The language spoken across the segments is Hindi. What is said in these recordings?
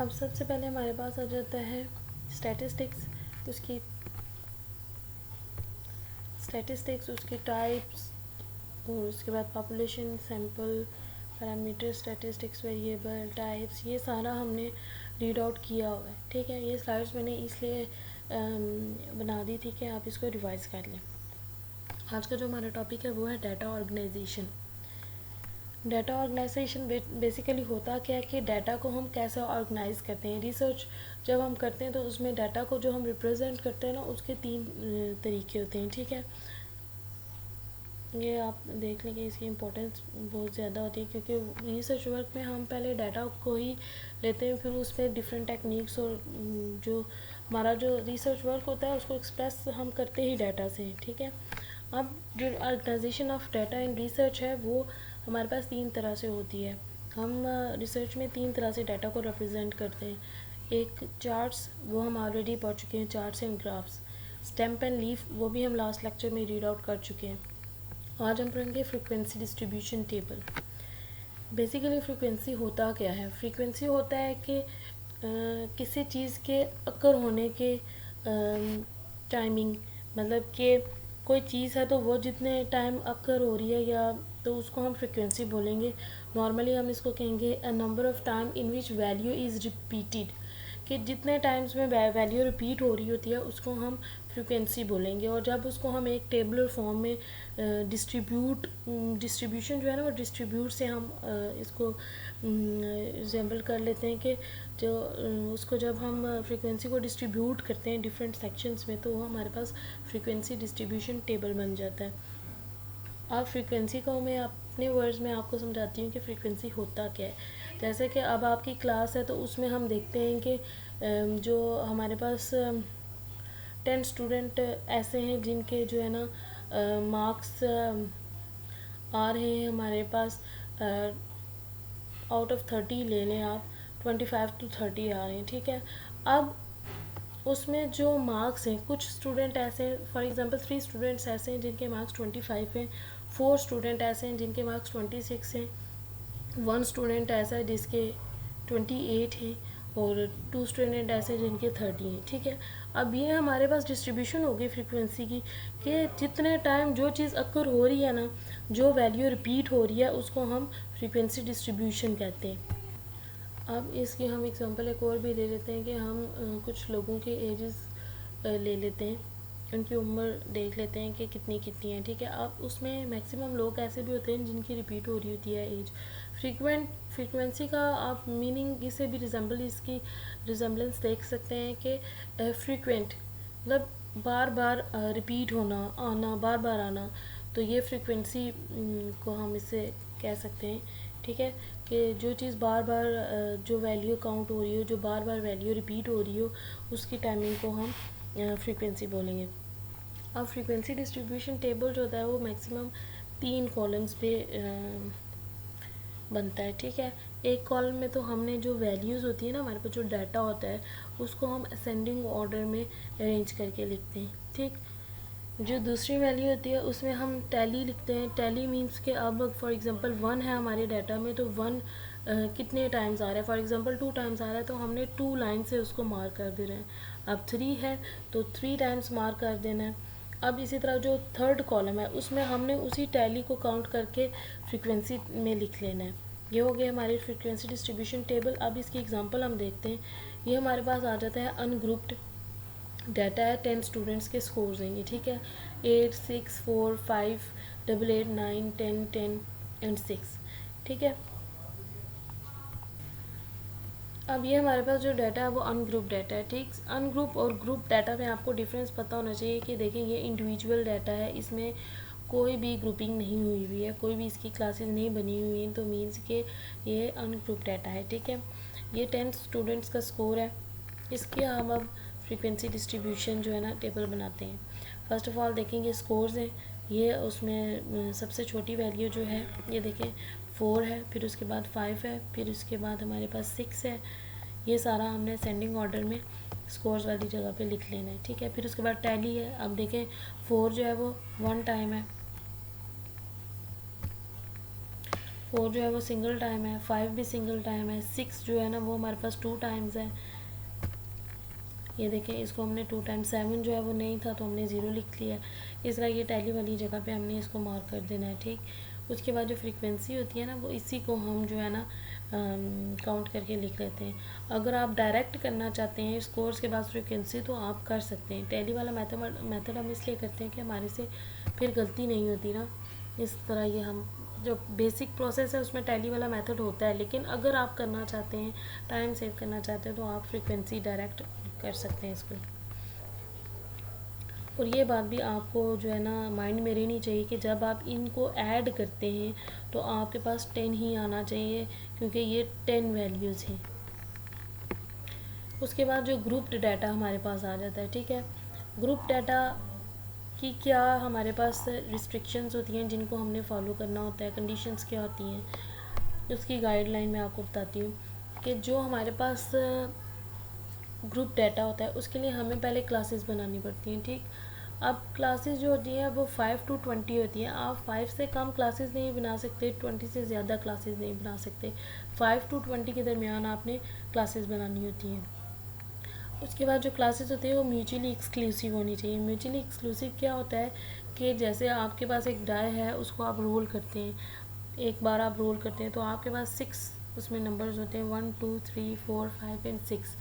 अब सबसे पहले हमारे पास आ जाता है स्टैटिस्टिक्स, उसकी उसकी टाइप्स, और उसके बाद population, sample, parameter, statistics, variable, types, ये सारा हमने रीड आउट किया हुआ है। ठीक है, ये स्लाइड्स मैंने इसलिए बना दी थी कि आप इसको रिवाइज कर लें। आज का जो हमारा टॉपिक है वो है data organization. Data organization basically होता क्या है कि डाटा को हम कैसे ऑर्गेनाइज करते हैं। रिसर्च जब हम करते हैं तो उसमें डाटा को जो हम रिप्रेजेंट करते हैं ना, उसके 3 तरीके होते हैं। ठीक है, ये आप देख लें कि इसकी इम्पोर्टेंस बहुत ज़्यादा होती है, क्योंकि रिसर्च वर्क में हम पहले डाटा को ही लेते हैं, फिर उसमें डिफरेंट टेक्निक्स और जो हमारा जो रिसर्च वर्क होता है उसको एक्सप्रेस हम करते ही डाटा से। ठीक है, अब जो organization of data in research है वो हमारे पास 3 तरह से होती है। हम रिसर्च में 3 तरह से डाटा को रिप्रेजेंट करते हैं। एक चार्ट्स, वो हम ऑलरेडी पढ़ चुके हैं, charts and graphs. Stamp and leaf, वो भी हम लास्ट लेक्चर में रीड आउट कर चुके हैं। आज हम पढ़ेंगे frequency distribution table. Basically frequency होता क्या है? फ्रीक्वेंसी होता है कि किसी चीज़ के अकर होने के टाइमिंग, मतलब कि कोई चीज़ है तो वो जितने टाइम अकर हो रही है या तो उसको हम फ्रीक्वेंसी बोलेंगे। नॉर्मली हम इसको कहेंगे a number of time in which value is repeated, कि जितने टाइम्स में वैल्यू रिपीट हो रही होती है उसको हम फ्रीक्वेंसी बोलेंगे। और जब उसको हम एक टेबलर फॉर्म में डिस्ट्रीब्यूशन जो है ना, वो डिस्ट्रीब्यूट से हम इसको रिजेंबल कर लेते हैं कि जो उसको जब हम फ्रीक्वेंसी को डिस्ट्रीब्यूट करते हैं डिफरेंट सेक्शंस में, तो वो हमारे पास फ्रीक्वेंसी डिस्ट्रीब्यूशन टेबल बन जाता है। अब फ्रीक्वेंसी को मैं अपने वर्ड्स में आपको समझाती हूँ कि फ्रीक्वेंसी होता क्या है। जैसे कि अब आपकी क्लास है तो उसमें हम देखते हैं कि जो हमारे पास 10 स्टूडेंट ऐसे हैं जिनके जो है ना मार्क्स आ रहे हैं हमारे पास, आउट ऑफ 30 ले लें आप, 25 to 30 आ रहे हैं। ठीक है, अब उसमें जो मार्क्स हैं, कुछ स्टूडेंट ऐसे हैं, फॉर एग्जांपल 3 स्टूडेंट्स ऐसे हैं जिनके मार्क्स 25 हैं, 4 स्टूडेंट ऐसे हैं जिनके मार्क्स 26 हैं, 1 स्टूडेंट ऐसा है जिसके 28 हैं, और 2 स्टूडेंट ऐसे हैं जिनके 30 हैं। ठीक है, अब ये हमारे पास डिस्ट्रीब्यूशन होगी फ्रीक्वेंसी की, कि जितने टाइम जो चीज़ अक्कर हो रही है ना, जो वैल्यू रिपीट हो रही है, उसको हम फ्रीक्वेंसी डिस्ट्रीब्यूशन कहते हैं। अब इसकी हम एग्जांपल एक और भी ले लेते हैं कि हम कुछ लोगों के एजेस ले लेते हैं, उनकी उम्र देख लेते हैं कि कितनी कितनी है। ठीक है, अब उसमें मैक्सिमम लोग ऐसे भी होते हैं जिनकी रिपीट हो रही होती है एज। फ्रीक्वेंसी का आप मीनिंग इसे भी इसकी रिजेंबलेंस देख सकते हैं कि फ्रीक्वेंट मतलब बार बार रिपीट होना, आना, बार बार आना, तो ये फ्रीक्वेंसी को हम इसे कह सकते हैं। ठीक है, कि जो चीज़ बार बार जो वैल्यू काउंट हो रही हो, जो बार बार वैल्यू रिपीट हो रही हो, उसकी टाइमिंग को हम फ्रीक्वेंसी बोलेंगे। अब फ्रीक्वेंसी डिस्ट्रीब्यूशन टेबल जो होता है वो मैक्सिमम 3 कॉलम्स पे बनता है। ठीक है, एक कॉलम में तो हमने जो वैल्यूज़ होती है ना, हमारे पास जो डाटा होता है उसको हम असेंडिंग ऑर्डर में अरेंज करके लिखते हैं। ठीक, जो दूसरी वैल्यू होती है उसमें हम टैली लिखते हैं। टैली मीन्स के अब फॉर एग्जांपल 1 है हमारे डाटा में, तो 1 कितने टाइम्स आ रहा है, फॉर एग्जांपल 2 टाइम्स आ रहा है तो हमने 2 लाइन से उसको मार्क कर दे रहे हैं। अब 3 है तो 3 टाइम्स मार्क कर देना है। अब इसी तरह जो थर्ड कॉलम है उसमें हमने उसी टैली को काउंट करके फ्रीक्वेंसी में लिख लेना है। ये हो गया हमारी फ्रीक्वेंसी डिस्ट्रीब्यूशन टेबल। अब इसकी एग्जांपल हम देखते हैं। ये हमारे पास आ जाता है अनग्रुप्ड डाटा है, 10 स्टूडेंट्स के स्कोर्स हैं ये। ठीक है, 8, 6, 4, 5, 8, 8, 9, 10, 10 एंड 6। ठीक है, अब ये हमारे पास जो डाटा है वो अनग्रुप डाटा है। ठीक, अनग्रुप और ग्रुप डाटा में आपको डिफरेंस पता होना चाहिए कि देखिए ये इंडिविजुअल डाटा है, इसमें कोई भी ग्रुपिंग नहीं हुई हुई है, कोई भी इसकी क्लासेस नहीं बनी हुई हैं, तो मीन्स कि ये अनग्रुप डाटा है। ठीक है, ये 10 स्टूडेंट्स का स्कोर है, इसके हम अब फ्रीक्वेंसी डिस्ट्रीब्यूशन जो है ना टेबल बनाते हैं। फर्स्ट ऑफ ऑल देखेंगे स्कोर्स हैं, ये उसमें सबसे छोटी वैल्यू जो है ये देखें 4 है, फिर उसके बाद 5 है, फिर उसके बाद हमारे पास 6 है। ये सारा हमने असेंडिंग ऑर्डर में स्कोर्स वाली जगह पे लिख लेना है। ठीक है, फिर उसके बाद टैली है। अब देखें 4 जो है वो 1 टाइम है, 4 जो है वो सिंगल टाइम है, 5 भी सिंगल टाइम है, 6 जो है ना वो हमारे पास 2 टाइम्स है। ये देखें, इसको हमने 2 टाइम्स, 7 जो है वो नहीं था तो हमने 0 लिख लिया। इस तरह ये टैली वाली जगह पे हमने इसको मार्क कर देना है, ठीक। उसके बाद जो फ्रीक्वेंसी होती है ना वो इसी को हम जो है ना काउंट करके लिख लेते हैं। अगर आप डायरेक्ट करना चाहते हैं इस कोर्स के बाद फ्रीक्वेंसी तो आप कर सकते हैं। टैली वाला मेथड हम इसलिए करते हैं कि हमारे से फिर गलती नहीं होती ना। इस तरह ये हम जो बेसिक प्रोसेस है उसमें टैली वाला मेथड होता है, लेकिन अगर आप करना चाहते हैं, टाइम सेव करना चाहते हैं तो आप फ्रीक्वेंसी डायरेक्ट कर सकते हैं इसको। और ये बात भी आपको जो है ना माइंड में रहनी चाहिए कि जब आप इनको ऐड करते हैं तो आपके पास 10 ही आना चाहिए, क्योंकि ये 10 वैल्यूज़ हैं। उसके बाद जो ग्रुप डाटा हमारे पास आ जाता है, ठीक है। ग्रुप डाटा की क्या हमारे पास रिस्ट्रिक्शंस होती हैं जिनको हमने फॉलो करना होता है, कंडीशंस क्या होती हैं, उसकी गाइडलाइन मैं आपको बताती हूँ। कि जो हमारे पास ग्रुप डाटा होता है उसके लिए हमें पहले क्लासेस बनानी पड़ती हैं, ठीक। अब क्लासेस जो होती हैं वो 5 to 20 होती हैं। आप 5 से कम क्लासेस नहीं बना सकते, 20 से ज़्यादा क्लासेस नहीं बना सकते। 5 to 20 के दरमियान आपने क्लासेस बनानी होती हैं। उसके बाद जो क्लासेस होती हैं वो म्यूचुअली एक्सक्लूसिव होनी चाहिए। म्यूचुअली एक्सक्लूसिव क्या होता है कि जैसे आपके पास एक डाई है, उसको आप रोल करते हैं, एक बार आप रोल करते हैं तो आपके पास 6 उसमें नंबर्स होते हैं, 1 2 3 4 5 एंड 6।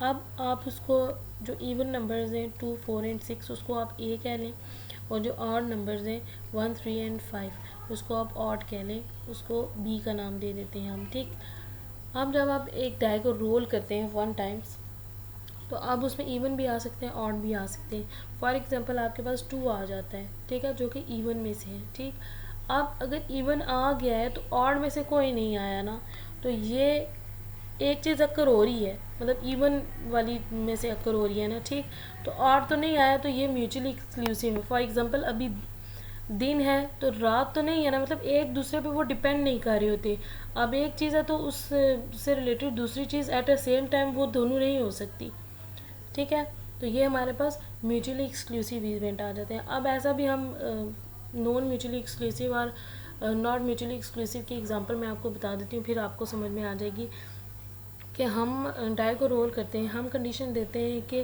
अब आप उसको जो इवन नंबर्स हैं 2 4 एंड 6 उसको आप ए कह लें, और जो ऑड नंबर्स हैं 1 3 एंड 5 उसको आप ऑड कह लें, उसको बी का नाम दे देते हैं हम, ठीक। अब जब आप एक डाई को रोल करते हैं 1 टाइम्स तो अब उसमें इवन भी आ सकते हैं, ऑड भी आ सकते हैं। फॉर एग्जांपल आपके पास 2 आ जाता है, ठीक है, जो कि इवन में से है, ठीक। अब अगर इवन आ गया है तो ऑड में से कोई नहीं आया ना, तो ये एक चीज़ अक्कर हो रही है, मतलब इवन वाली में से अक्कर हो रही है ना, ठीक। तो ऑड तो नहीं आया तो ये म्यूचुअली एक्सक्लूसिव है। फॉर एग्जांपल अभी दिन है तो रात तो नहीं है ना, मतलब एक दूसरे पे वो डिपेंड नहीं कर रहे होते। अब एक चीज़ है तो उससे रिलेटेड दूसरी चीज़ एट अ सेम टाइम वो दोनों नहीं हो सकती, ठीक है। तो ये हमारे पास म्यूचुअली एक्सक्लूसिव इवेंट आ जाते हैं। अब ऐसा भी हम नॉन म्यूचुअली एक्सक्लूसिव और नॉट म्यूचुअली एक्सक्लूसिव की एग्जांपल मैं आपको बता देती हूँ, फिर आपको समझ में आ जाएगी। कि हम डाई को रोल करते हैं, हम कंडीशन देते हैं कि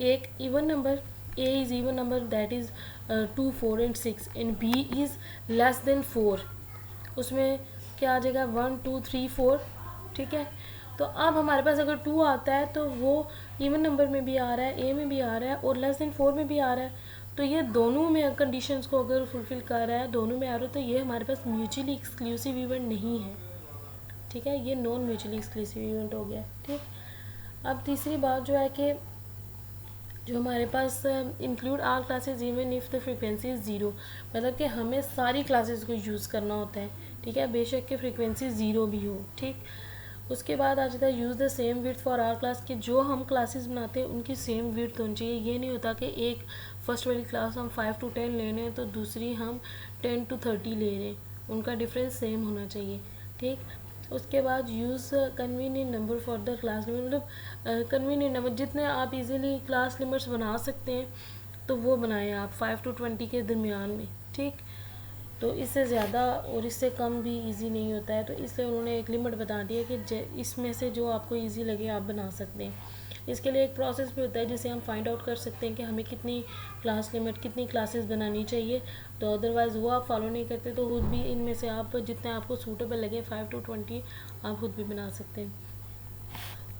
एक even number A is even number that is 2 4 and 6 and B is less than 4। उसमें क्या आ जाएगा 1 2 3 4, ठीक है। तो अब हमारे पास अगर 2 आता है तो वो इवन नंबर में भी आ रहा है, ए में भी आ रहा है और लेस देन 4 में भी आ रहा है। तो ये दोनों में कंडीशंस को अगर फुलफ़िल कर रहा है, दोनों में आ रहा है, तो ये हमारे पास म्यूचुअली एक्सक्लूसिव इवेंट नहीं है, ठीक है। ये नॉन म्यूचुअली एक्सक्लूसिव इवेंट हो गया, ठीक। अब तीसरी बात जो है कि जो हमारे पास include all classes even if the frequency is zero, मतलब कि हमें सारी क्लासेस को यूज़ करना होता है, ठीक है, बेशक कि फ्रीक्वेंसी ज़ीरो भी हो, ठीक। उसके बाद आ जाता है use the same width for our class, कि जो हम क्लासेस बनाते हैं उनकी सेम विड्थ होनी चाहिए। ये नहीं होता कि एक फर्स्ट वाली क्लास हम 5 to 10 ले रहे हैं तो दूसरी हम 10 to 30 ले रहे हैं, उनका डिफरेंस सेम होना चाहिए, ठीक। उसके बाद use convenient number for the class limit, मतलब कन्वीनियंट नंबर जितने आप इजीली क्लास लिमिट्स बना सकते हैं तो वो बनाएं आप 5 to 20 के दरमियान में, ठीक। तो इससे ज़्यादा और इससे कम भी इजी नहीं होता है, तो इसलिए उन्होंने एक लिमिट बता दी है कि इसमें से जो आपको इजी लगे आप बना सकते हैं। इसके लिए एक प्रोसेस भी होता है जिसे हम फाइंड आउट कर सकते हैं कि हमें कितनी क्लास लिमिट, कितनी क्लासेस बनानी चाहिए। तो अदरवाइज़ वो आप फॉलो नहीं करते तो खुद भी इनमें से आप जितने आपको सूटेबल लगे 5 to 20 आप खुद भी बना सकते हैं।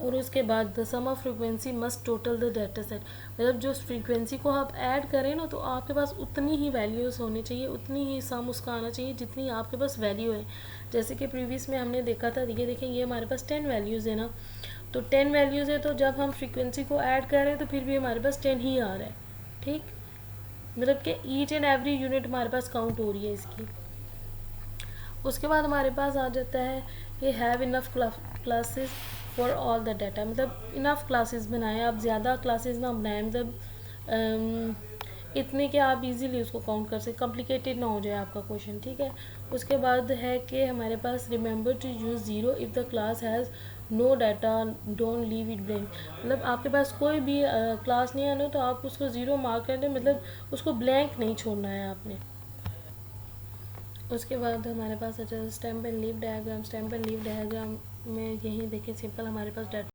और उसके बाद the sum of frequency must total the data set, मतलब जो फ्रीक्वेंसी को आप ऐड करें ना तो आपके पास उतनी ही वैल्यूज़ होनी चाहिए, उतनी ही सम उसका आना चाहिए जितनी आपके पास वैल्यू है। जैसे कि प्रीवियस में हमने देखा था, ये देखें ये हमारे पास 10 वैल्यूज़ है ना, तो 10 वैल्यूज़ है तो जब हम फ्रीक्वेंसी को ऐड कर रहे हैं तो फिर भी हमारे पास 10 ही आ रहा है, ठीक। मतलब कि ईच एंड एवरी यूनिट हमारे पास काउंट हो रही है इसकी। उसके बाद हमारे पास आ जाता है कि have enough classes for all the data, मतलब इनफ क्लासेस बनाएं, आप ज़्यादा क्लासेस ना बनाएं, मतलब इतने कि आप इजीली उसको काउंट कर सकें, कॉम्प्लिकेटेड ना हो जाए आपका क्वेश्चन, ठीक है। उसके बाद है कि हमारे पास remember to use zero if the class has no data don't leave it blank, मतलब आपके पास कोई भी क्लास नहीं आना तो आप उसको ज़ीरो मार्क कर दें, मतलब उसको ब्लैंक नहीं छोड़ना है आपने। उसके बाद हमारे पास अच्छा stamp and leave diagram. Stamp and leave diagram में यही देखिए सिंपल हमारे पास